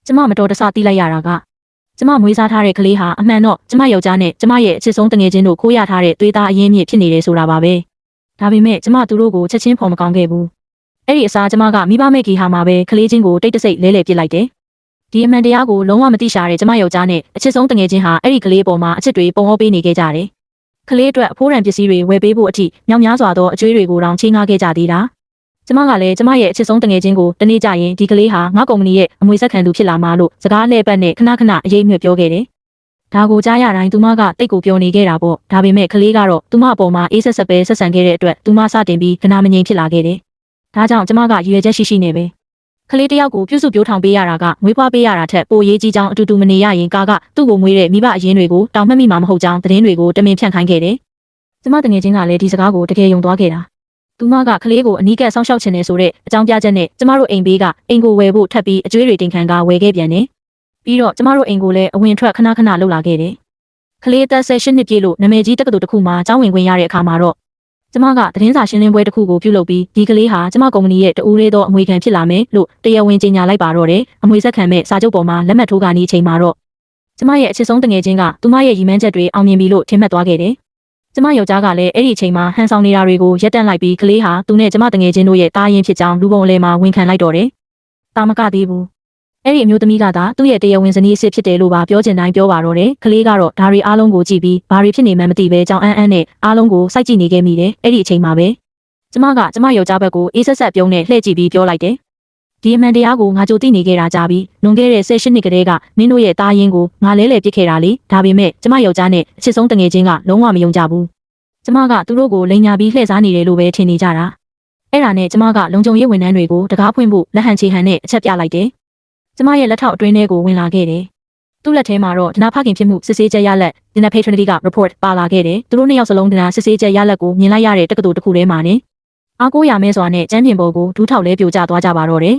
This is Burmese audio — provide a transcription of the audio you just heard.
ကျမမတော်တဆတိလိုက်ရတာကကျမမွေးစားထားတဲ့ကလေးဟာအမှန်တော့ကျမယောက်ျားနဲ့ကျမရဲ့အချစ်ဆုံးတငယ်ချင်းတို့ခိုးရထားတဲ့သွေးသားအရင်းမြစ်ဖြစ်နေတယ်ဆိုတာပါပဲဒါပေမဲ့ကျမသူတို့ကိုချက်ချင်းဖော်မကောင်းခဲ့ဘူးအဲ့ဒီအစားကျမကမိဘမဲ့ကြီးဟာမှာပဲကလေးချင်းကိုတိတ်တဆိတ်လဲလှယ်ပစ်လိုက်တယ်ဒီအမှန်တရားကိုလုံးဝမသိရှာတဲ့ကျမယောက်ျားနဲ့အချစ်ဆုံးတငယ်ချင်းဟာအဲ့ဒီကလေးပေါ်မှာအချစ်တွေပုံဟောပေးနေခဲ့ကြတယ်ကလေးအတွက်အဖိုးရန်ပစ္စည်းတွေဝယ်ပေးဖို့အထိမြောင်များစွာသောအကျွေးတွေကိုတောင်ချိန်ငှားခဲ့ကြသေးတာကျမကလည်းကျမရဲ့အချစ်ဆုံးတငယ်ချင်းကိုတနေ့ကျရင်ဒီကလေးဟာငါကုမ္ပဏီရဲ့အမွေဆက်ခံသူဖြစ်လာမှာလို့စကားလှည့်ပတ်နဲ့ခဏခဏအရေးမြွက်ပြောခဲ့တယ်ဒါကိုကြားရတိုင်းသူမကတိတ်ကိုပြောနေခဲ့တာပေါ့ဒါပေမဲ့ကလေးကတော့သူမအပေါ်မှာအေးဆက်ဆက်ပဲဆက်ဆံခဲ့တဲ့အတွက်သူမစတင်ပြီးကနာမငြိမ်ဖြစ်လာခဲ့တယ်ဒါကြောင့်ကျမကရည်ရွယ်ချက်ရှိရှိနဲ့ပဲကလေးတယောက်ကိုပြုစုပြောထောင်ပေးရတာကမွေးဖွားပေးရတာထက်ပိုရေးကြီးကြောင်းအတူတူမနေရရင်ကာကသူ့ကိုမွေးတဲ့မိဘအရင်းတွေကိုတောင်မှတ်မိမှာမဟုတ်ကြောင်းသတင်းတွေကိုတမင်ဖြန့်ခိုင်းခဲ့တယ်ကျမတငယ်ချင်းကလည်းဒီစကားကိုတကယ်ယုံသွားခဲ့တာသူမကကလေးကိုအနီးကပ်ဆောင်းရှောက်ချင်တယ်ဆိုတဲ့အကြောင်းပြချက်နဲ့ကျမတို့အိမ်ဘေးကအိမ်ကိုဝယ်ဖို့ထပ်ပြီးအကျွေးတွေတင်ခံကဝယ်ခဲ့ပြန်တယ်ပြီးတော့ကျမတို့အိမ်ကိုလည်းအဝင်ထွက်ခဏခဏလှုပ်လာခဲ့တယ်ကလေးသက်18နှစ်ပြည့်လို့နာမည်ကြီးတက္ကသိုလ်တစ်ခုမှာကျောင်းဝင်ခွင့်ရတဲ့အခါမှာတော့ကျမကသတင်းစာရှင်းလင်းပွဲတစ်ခုကိုပြုလုပ်ပြီးဒီကလေးဟာကျမကုမ္ပဏီရဲ့တူလေးသောအမွေခံဖြစ်လာမယ်လို့တရားဝင်ကြေညာလိုက်ပါတော့တယ်အမွေဆက်ခံမဲ့စာချုပ်ပေါ်မှာလက်မှတ်ထိုးကနေချိန်မှာတော့ကျမရဲ့အချစ်ဆုံးတငယ်ချင်းကသူမရဲ့ရည်မှန်းချက်တွေအောင်မြင်ပြီလို့ထင်မှတ်သွားခဲ့တယ်ကျမယောက်ျားကလည်းအဲ့ဒီအချိန်မှာဟန်ဆောင်နေတာတွေကိုရပ်တန့်လိုက်ပြီးကလေးဟာသူနဲ့ကျမတငယ်ချင်းတို့ရဲ့တားရင်ဖြစ်ကြောင်းလူပုံအလဲမှာဝန်ခံလိုက်တော့တယ်တာမကသေးဘူးအဲ့ဒီအမျိုးသမီးကသာသူ့ရဲ့တရားဝင်ဇနီးအစ်ဖြစ်တယ်လို့ပါပြောချင်တိုင်းပြောပါတော့တယ်ကလေးကတော့ဒါတွေအားလုံးကိုကြည့်ပြီးဘာတွေဖြစ်နေမှန်းမသိပဲကြောင်အန်းနဲ့အားလုံးကိုစိုက်ကြည့်နေခဲ့မိတယ်အဲ့ဒီအချိန်မှာပဲကျမယောက်ျားဘက်ကိုအေးဆက်ဆက်ပြုံးနဲ့လှည့်ကြည့်ပြီးပြောလိုက်တယ်ဒီအမှန်တရားကိုငါကြိုသိနေခဲ့တာကြာပြီလွန်ခဲ့တဲ့18နှစ်ကတည်းကမင်းတို့ရဲ့တားရင်ကိုငါလဲလှယ်ပစ်ခဲ့တာလေဒါပေမဲ့ကျမယောက်ျားနဲ့အချစ်ဆုံးတငယ်ချင်းကလုံးဝမယုံကြဘူးကျမကသူတို့ကိုလိန်ညာပြီးလှည့်စားနေတယ်လို့ပဲထင်နေကြတာအဲ့ဒါနဲ့ကျမကလုံခြုံရေးဝန်ထမ်းတွေကိုတကားဖွင့်ဖို့လက်ဟန်ချေဟန်နဲ့အချက်ပြလိုက်တယ်ကျမရဲ့လက်ထောက်အတွင်းထဲကိုဝင်လာခဲ့တယ်သူ့လက်ထဲမှာတော့ဒနာဖခင်ဖြစ်မှုစစ်ဆေးချက်ရလက်ဒနာ paternity က report ပါလာခဲ့တယ်သူတို့နှစ်ယောက်စလုံးဒနာစစ်ဆေးချက်ရလက်ကိုမြင်လိုက်ရတဲ့တက္ကသိုလ်တစ်ခုထဲမှာနေအားကိုးရမဲစွာနဲ့ကျမ်းပြင်ပေါ်ကိုဒူးထောက်လဲပြိုကျသွားကြပါတော့တယ်